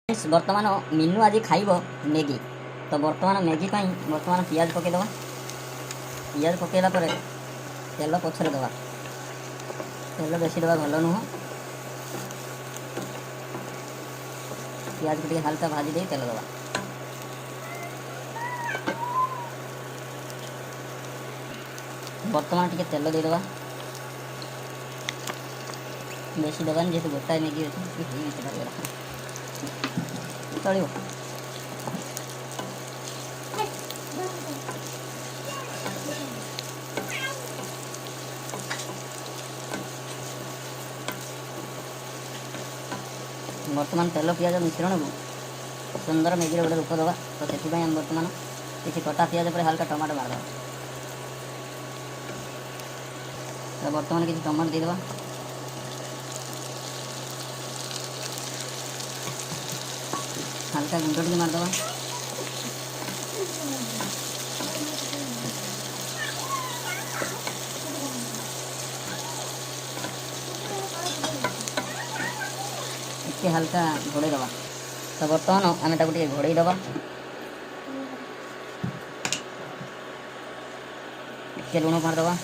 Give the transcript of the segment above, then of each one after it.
बर्तमान मीनू आज खाइब मैगी। तो बर्तमान मैगी बर्तमान पियाज पकईदे। पियाज पकईला तेल पछरे दबा। तेल बेसी दबा भल नुह। पियाज को हल्का भाजी दे तेल दबा। बर्तमान टे तेल देदबा। बेसी दबानी जेहतु गोटाए मैगी अच्छे चलो। बर्तमान तेल पियाज मिश्रण को सुंदर मैगी गोटे रूप दबा। तो से बर्तमान किसी कटा पियाज पर हल्का टमाटो मारद। तो बर्तमान किसी टमाटो देदबा। हल्का गुंड टे मारदबा। टे हल्का घोड़े दबा। तो बर्तमान आम टे घोड़े दबा। टे लुण मारदबा।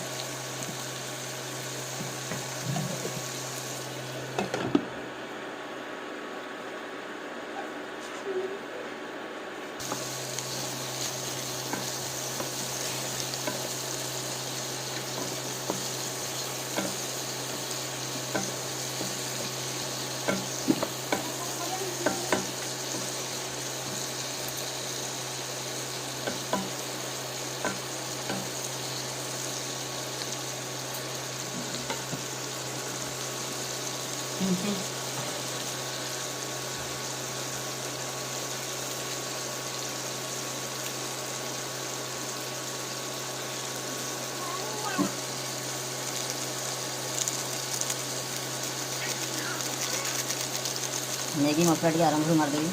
मैगी मसला टे आरंभ मारदेवी।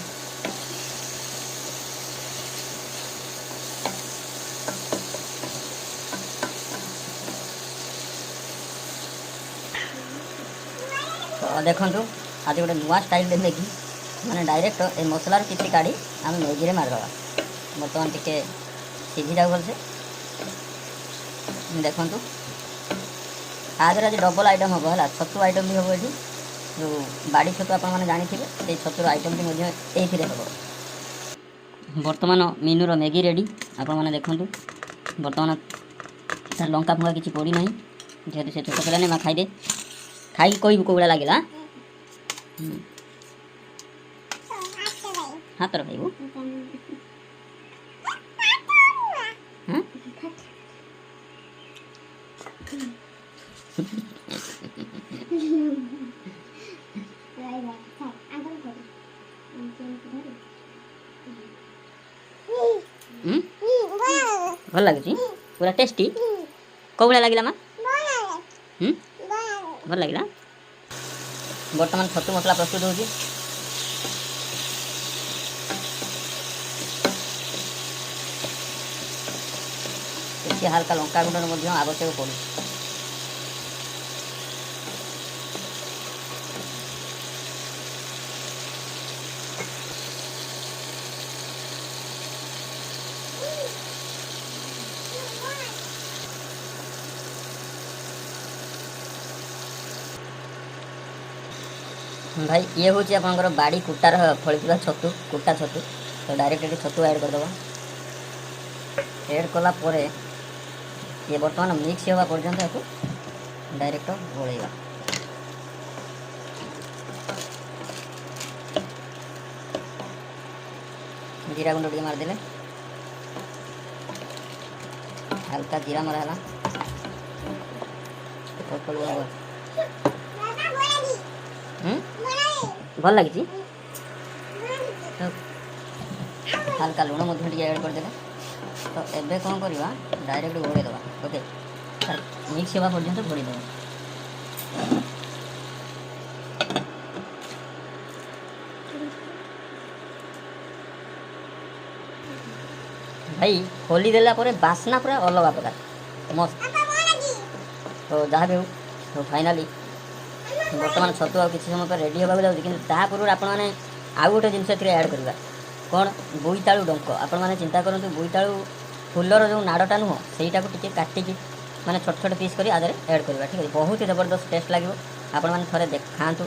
तो देखु आज गोटे नुआ स्टाइल मैगी मैंने डायरेक्ट ए मसलार किसी काढ़ी आम मैगी मारदे। बर्तमान टे सीझी जाऊ भलसे देखु। आज डबल आइटम हम है छतु आइटम भी हम ये जो बाड़ी छतु आप जानी से छतुर आइटम भी ये हम। बर्तमान मीनूर मैगी रेडी आप देखु। बर्तमान तार लंका फंका किसी पड़ी ना जेहतु से छोट पिला माँ खाईदे खाई कह कौड़ा लगे हाथ खाइबू भल लगे पूरा टेस्टी कौड़ा लगे माँ भल लगे। बर्तमान छतु मसला प्रस्तुत होगी। हल्का लंका गुंड आवश्यक पड़े। भाई ये हूँ आपंकर बाड़ी कुटार फली छतु कुटा छतु। तो डायरेक्ट ये छतु ऐड करदे। ऐड कला ये बर्तमान मिक्स होगा पर्यंत आपको डायरेक्ट गोलेगा। जीरा गुंड टे मारदे हल्का जीरा मरा भल लगी। तो हल्का लुण ऐड करदे। तो एबे कौन करवा डायरेक्ट घोड़े दबा। ओके मिक्स होगा पर्यंत घोड़ी दबा। भाई खोली देला परे बास्ना पूरा अलग प्रकार मस्त। तो जहाँ भी हो तो फाइनाली बर्तमान छतु आ किसी समय रेडी होगा जाऊँगी कि पूर्व आप ଆଉ ଗୋଟେ ଜିନିଷ ଏଥିରେ ଆଡ଼୍ କରିବା କ'ଣ, ବୋଇତାଳୁ ଡଙ୍କ। ଆପଣମାନେ ଚିନ୍ତା କରନ୍ତୁ, ବୋଇତାଳୁ ଫୁଲର ଯେଉଁ ନାଡ଼ଟା ନୁହଁ ସେଇଟାକୁ ଟିକେ କାଟିକି ମାନେ ଛୋଟ ଛୋଟ ପିସ୍ କରି ଆଦେହରେ ଆଡ଼୍ କରିବା। ଠିକ୍ ଅଛି, ବହୁତ ହି ଜବରଦସ୍ତ ଟେଷ୍ଟ ଲାଗିବ। ଆପଣମାନେ ଥରେ ଖାଆନ୍ତୁ,